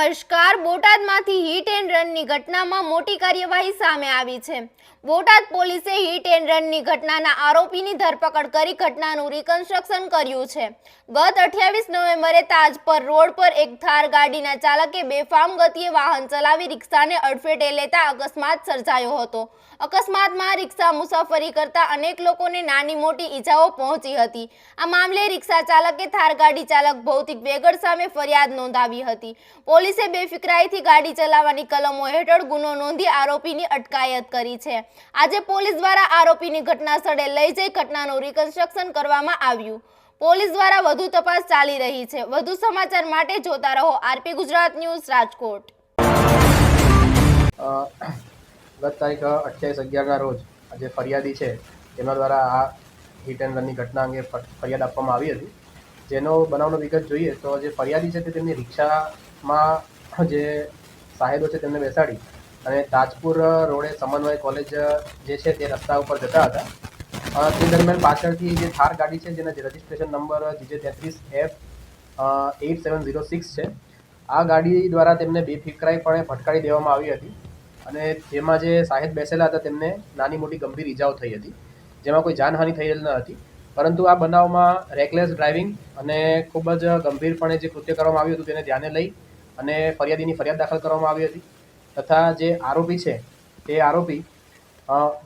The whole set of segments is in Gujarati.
નમસ્કાર. બોટાદમાંથી હિટ એન્ડ રનની ઘટનામાં મોટી કાર્યવાહી સામે આવી છે. બોટાદ પોલીસે હિટ એન્ડ રનની ઘટનાના આરોપીની ધરપકડ કરી ઘટનાનું રિકન્સ્ટ્રક્શન કર્યું છે. ગત 28 નવેમ્બરે તાજપર રોડ પર એક થાર ગાડીના ચાલકે બેફામ ગતિએ વાહન ચલાવી રિક્ષાને અડફેટે લેતા અકસ્માત સર્જાયો હતો. અકસ્માતમાં રિક્ષા મુસાફરી કરતા અનેક લોકોને નાની મોટી ઈજાઓ પહોંચી હતી. આ મામલે રિક્ષા ચાલકે થાર ગાડી ચાલક ભૌતિક વેગળ સામે ફરિયાદ નોંધાવી હતી. પોલીસે બેફિકરાઈથી ગાડી ચલાવવાની કલમો હેઠળ ગુનો નોંધી આરોપીની અટકાયત કરી છે. આજે પોલીસ દ્વારા આરોપીની ઘટના સ્થળે લઈ જઈ ઘટનાનું રિકન્સ્ટ્રક્શન કરવામાં આવ્યું. પોલીસ દ્વારા વધુ તપાસ ચાલી રહી છે. વધુ સમાચાર માટે જોતા રહો આરપી ગુજરાત ન્યૂઝ રાજકોટ. ગત તારીખ 28/11ના રોજ જે ફરિયાદી છે તેના દ્વારા આ હિટ એન્ડ રનની ઘટના અંગે ફરિયાદ આપવામાં આવી હતી. જેનો બનાવનો વિગત જોઈએ તો જે ફરિયાદી છે તે તેમની રિક્ષામાં જે સાહેબો છે તેમને બેસાડી અને તાજપુર રોડે સમન્વય કોલેજ જે છે તે રસ્તા ઉપર જતા હતા. તે દરમિયાન પાછળથી જે થાર ગાડી છે જેના રજિસ્ટ્રેશન નંબર GJ33F8706 છે, આ ગાડી દ્વારા તેમને બેફિકરાઈપણે ભટકાડી દેવામાં આવી હતી અને જેમાં જે સાહેબ બેસેલા હતા તેમને નાની મોટી ગંભીર ઈજાઓ થઈ હતી, જેમાં કોઈ જાનહાનિ થયેલ ન હતી. પરંતુ આ બનાવમાં રેકલેસ ડ્રાઇવિંગ અને ખૂબ જ ગંભીરપણે જે કૃત્ય કરવામાં આવ્યું હતું તેને ધ્યાને લઈ અને ફરિયાદીની ફરિયાદ દાખલ કરવામાં આવી હતી. તથા જે આરોપી છે તે આરોપી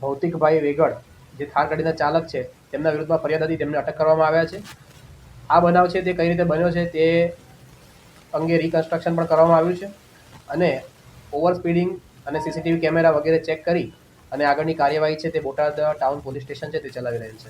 ભૌતિકભાઈ વેગળ જે થાર ગાડીના ચાલક છે તેમના વિરુદ્ધમાં ફરિયાદ હતી, તેમને અટક કરવામાં આવ્યા છે. આ બનાવ છે તે કઈ રીતે બન્યો છે તે અંગે રિકન્સ્ટ્રક્શન પણ કરવામાં આવ્યું છે અને ઓવર સ્પીડિંગ અને સીસીટીવી કેમેરા વગેરે ચેક કરી અને આગળની કાર્યવાહી છે તે બોટાદ ટાઉન પોલીસ સ્ટેશન છે તે ચલાવી રહેલ છે.